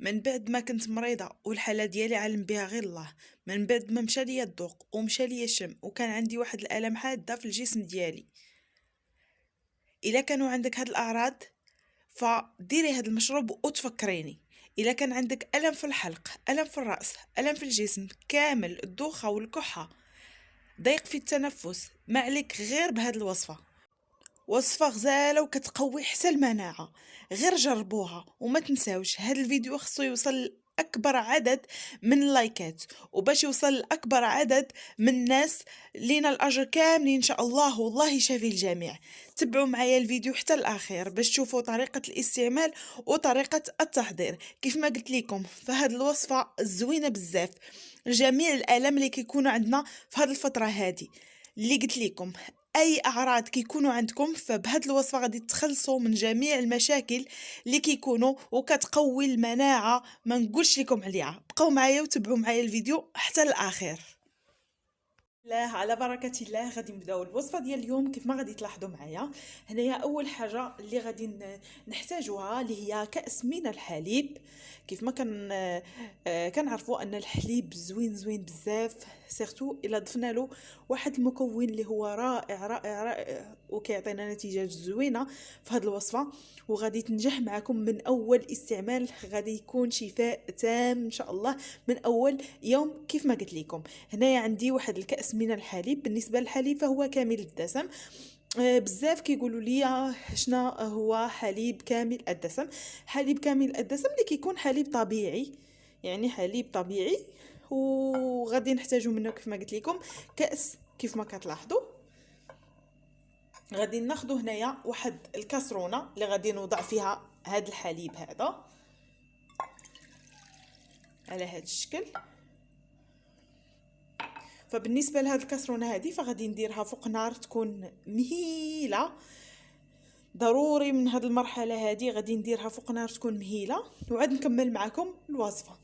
من بعد ما كنت مريضة والحالة ديالي علم بها غير الله، من بعد ما مشى ليا الذوق ومشى ليا الشم وكان عندي واحد الالم حاده في الجسم ديالي. الا كانوا عندك هاد الاعراض فديري هاد المشروب وتفكريني. الا كان عندك الم في الحلق، الم في الراس، الم في الجسم كامل، الدوخه والكحه، ضيق في التنفس، ما عليك غير بهاد الوصفه. وصفة غزالة وكتقوي حتى المناعة. غير جربوها وما تنساوش هاد الفيديو خصو يوصل لأكبر عدد من اللايكات، وباش يوصل لأكبر عدد من الناس لينا الأجر كاملين إن شاء الله، والله يشافي الجميع. تبعوا معايا الفيديو حتى الأخير باش تشوفوا طريقة الاستعمال وطريقة التحضير. كيف ما قلت لكم فهاد الوصفة زوينة بزاف لجميع الآلام اللي كيكونوا عندنا في هاد الفترة هادي. اللي قلت لكم اي اعراض كيكونوا عندكم فبهاد الوصفه غادي تخلصوا من جميع المشاكل اللي كيكونوا، وكتقوي المناعه ما نقولش لكم عليها. بقاو معايا وتبعوا معايا الفيديو حتى الاخير. الله على بركة الله غادي نبداو الوصفه ديال اليوم. كيف ما غادي تلاحظوا معايا هنايا اول حاجه اللي غادي نحتاجوها اللي هي كأس من الحليب. كيف ما كنعرفوا ان الحليب زوين زوين بزاف، سيرتو الا ضفنا له واحد المكون اللي هو رائع رائع رائع وكيعطينا نتيجه زوينه في هذه الوصفه، وغادي تنجح معكم من اول استعمال. غادي يكون شفاء تام ان شاء الله من اول يوم. كيف ما قلت لكم هنايا عندي واحد الكأس من الحليب. بالنسبه للحليب فهو كامل الدسم. بزاف كيقولوا لي شنو هو حليب كامل الدسم. حليب كامل الدسم اللي كيكون حليب طبيعي، يعني حليب طبيعي. وغادي نحتاجو منه كيف ما قلت لكم كأس. كيف ما كتلاحظوا غادي ناخذ هنايا واحد الكاسرونه اللي غادي نوضع فيها هذا الحليب هذا على هذا الشكل. فبالنسبه لهاد الكاسرونه هذه فغادي نديرها فوق نار تكون مهيله. ضروري من هاد المرحله هذه غادي نديرها فوق نار تكون مهيله، وعاد نكمل معكم الوصفه.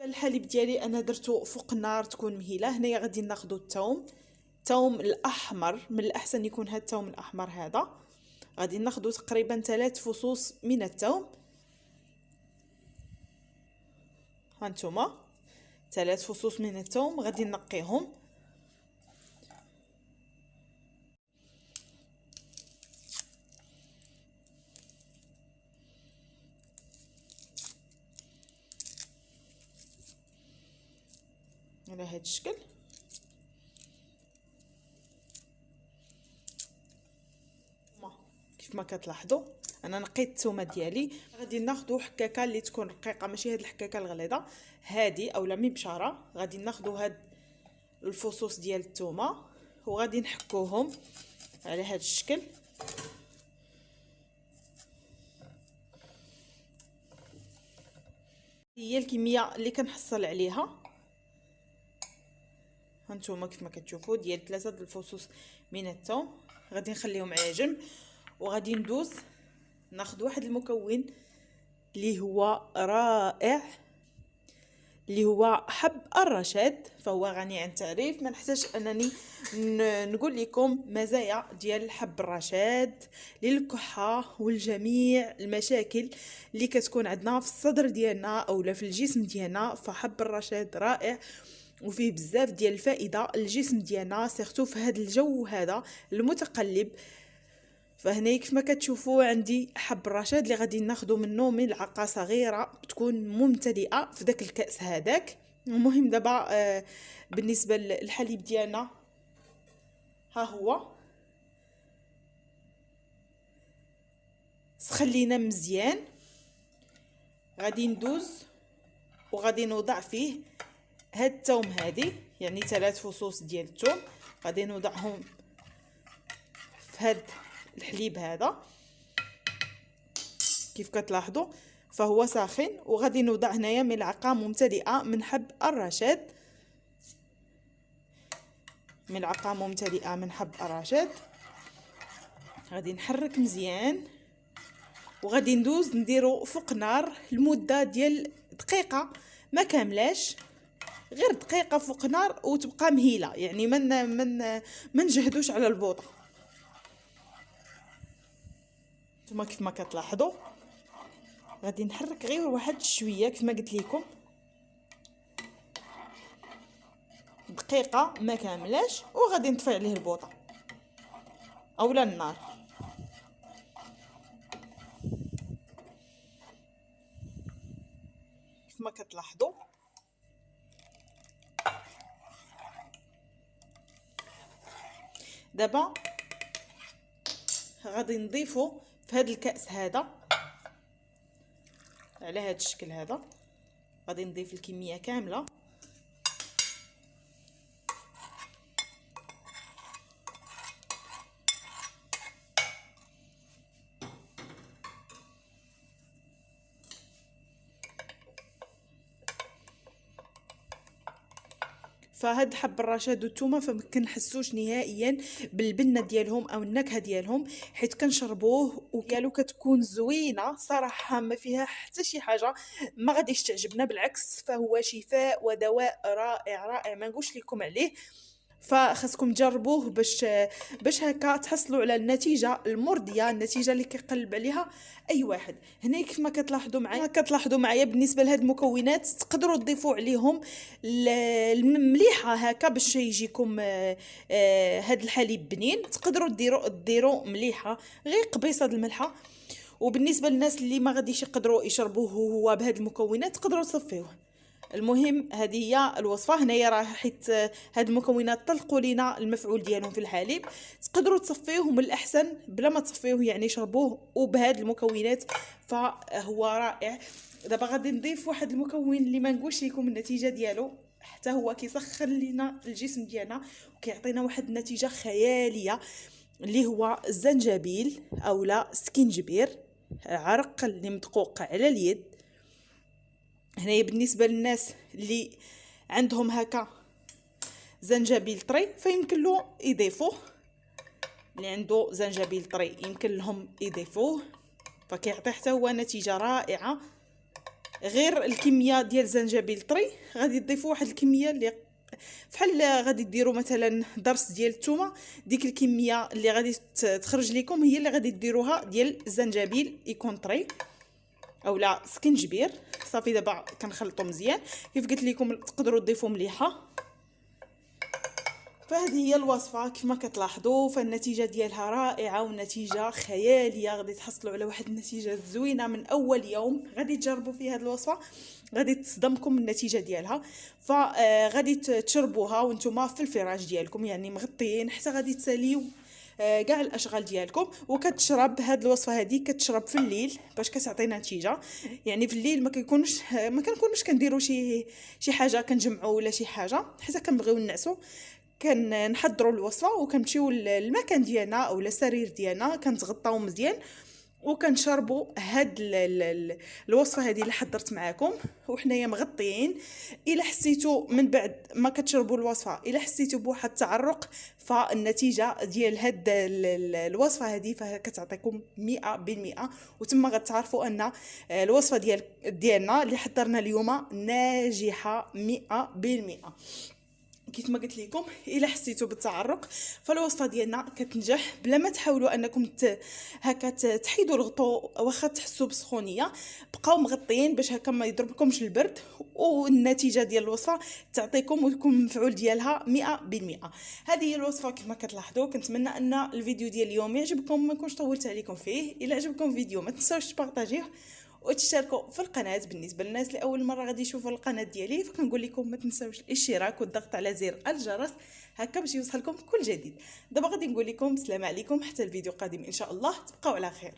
الحليب ديالي انا درتو فوق النار تكون مهيله. هنايا غادي ناخذ الثوم الاحمر، من الاحسن يكون هاد الثوم الاحمر هذا. غادي ناخذ تقريبا 3 فصوص من الثوم. هانتوما 3 فصوص من الثوم غادي نقيهم. على هذا الشكل. كيف ما كتلاحظوا انا نقيت الثومه ديالي. غادي ناخذ حكاكه اللي تكون رقيقه، ماشي هاد الحكاكه الغليظه هادي اولا مبشره. غادي ناخذ هاد الفصوص ديال الثومه وغادي نحكوهم على هاد الشكل. هي الكميه اللي كنحصل عليها. هانتوما كيف ما كتشوفوا ديال 3 الفصوص من الثوم. غادي نخليهم على جنب وغادي ندوز ناخذ واحد المكون اللي هو رائع اللي هو حب الرشاد. فهو غني عن التعريف، ما نحتاج انني نقول لكم مزايا ديال حب الرشاد للكحه والجميع المشاكل اللي كتكون عندنا في الصدر ديالنا اولا في الجسم ديالنا. فحب الرشاد رائع وفيه بزاف ديال الفائده للجسم ديالنا، سيرتو في هذا الجو هذا المتقلب. فهنا كيف ما كتشوفوا عندي حب الرشاد اللي غادي ناخذ منه ملعقه صغيره تكون ممتلئه في داك الكاس هذاك. المهم دابا بالنسبه للحليب ديالنا ها هو سخلينا مزيان. غادي ندوز وغادي نوضع فيه هاد الثوم هادي، يعني 3 فصوص ديال الثوم غادي نوضعهم في هاد الحليب هذا. كيف كتلاحظوا فهو ساخن، وغادي نوضع هنايا ملعقه ممتلئه من حب الرشاد. ملعقه ممتلئه من حب الرشاد. غادي نحرك مزيان وغادي ندوز نديرو فوق نار لمده ديال دقيقه ما كاملاش، غير دقيقه فوق نار وتبقى مهيله، يعني من نجهدوش على البوطه. نتوما كيف ما كتلاحظوا غادي نحرك غير واحد شويه كيف ما قلت لكم، دقيقه ما كاملاش، وغادي نطفي عليه البوطه اولا النار. كيف ما كتلاحظوا دابا غادي نضيفو في هذا الكأس هذا على هذا الشكل هذا، غادي نضيف الكميه كامله. فهاد حب الرشاد والثومه فما كنحسوش نهائيا بالبنه ديالهم او النكهه ديالهم، حيت كنشربوه وكالو كتكون زوينه صراحه، ما فيها حتى شي حاجه ما غاديش تعجبنا، بالعكس فهو شفاء ودواء رائع رائع ما نقولش لكم عليه. فخاصكم تجربوه باش هكا تحصلوا على النتيجه المرضيه، النتيجه اللي كيقلب عليها اي واحد. هنا كيف ما كتلاحظوا معايا بالنسبه لهاد المكونات تقدروا تضيفوا عليهم المليحه هكا باش يجيكم هاد الحليب بنين. تقدروا ديروا مليحه غير قبيصه الملحه. وبالنسبه للناس اللي ما غاديش يقدروا يشربوه هو بهاد المكونات تقدروا تصفيوه. المهم هذه هي الوصفه. هنايا راه حيت هاد المكونات طلقوا لينا المفعول ديالهم في الحليب، تقدروا تصفيوه من الاحسن بلا ما تصفيوه، يعني شربوه وبهاد المكونات فهو رائع. دابا غادي نضيف واحد المكون اللي ما نقولش لكم النتيجه ديالو، حتى هو كيسخن لينا الجسم ديالنا وكيعطينا واحد النتيجه خياليه، اللي هو الزنجبيل اولا سكينجبير، عرق اللي مدقوق على اليد. هنايا بالنسبه للناس اللي عندهم هكا زنجبيل طري فيمكن له يضيفوه، اللي عنده زنجبيل طري يمكن لهم يضيفوه، فكيعطي حتى هو نتيجه رائعه. غير الكميه ديال الزنجبيل طري غادي تضيفوا واحد الكميه اللي فحال غادي ديروا مثلا ضرس ديال الثومه، ديك الكميه اللي غادي تخرج لكم هي اللي غادي ديروها ديال الزنجبيل يكون طري اولا سكنجبير. صافي دابا كنخلطو مزيان كيف قلت لكم، تقدروا تضيفوا مليحه. فهذه هي الوصفه كيف ما كتلاحظوا، فالنتيجه ديالها رائعه والنتيجه خياليه، غادي تحصلوا على واحد النتيجه زوينه من اول يوم غادي تجربوا فيه هذه الوصفه، غادي تصدمكم النتيجه ديالها. فغادي تشربوها وانتم في الفراش ديالكم يعني مغطيين، حتى غادي تساليو كاع الاشغال ديالكم. وكتشرب هاد الوصفه هذه كتشرب في الليل باش كتعطينا نتيجه، يعني في الليل ما كنكونوش كنديروا شي حاجه كنجمعوا ولا شي حاجه، حتى كنبغيو نعسوا كنحضروا الوصفه وكنمشيو للمكان ديالنا اولا السرير ديالنا كنتغطاو مزيان وكنشربوا هاد الوصفه هذه اللي حضرت معكم وحنايا مغطيين. الا حسيتوا من بعد ما كتشربوا الوصفه الا حسيتوا بواحد التعرق، فالنتيجه ديال هاد الوصفه هذه فكتعطيكم 100%، وتما غتعرفوا ان الوصفه ديالنا اللي حضرنا اليوم ناجحه 100%. كيف ما قلت لكم الا حسيتوا بالتعرق فالوصفه ديالنا كتنجح بلا ما تحاولوا انكم هكا تحيدوا الغطو، واخا تحسوا بسخونيه بقاو مغطيين باش هكا ما يضربكمش البرد، والنتيجه ديال الوصفه تعطيكم ويكون المفعول ديالها 100%. هذه هي الوصفه كيف ما كتلاحظوا. كنتمنى ان الفيديو ديال اليوم يعجبكم، ما نكونش طولت عليكم فيه. الا عجبكم الفيديو ما تنساوش تبارطاجيوه وتشتركوا في القناه. بالنسبه للناس اللي اول مره غادي يشوفوا القناه ديالي فكنقول لكم ما تنساوش الاشتراك والضغط على زر الجرس هكا باش يوصلكم كل جديد. دابا غادي نقول لكم السلام عليكم حتى الفيديو القادم ان شاء الله، تبقاو على خير.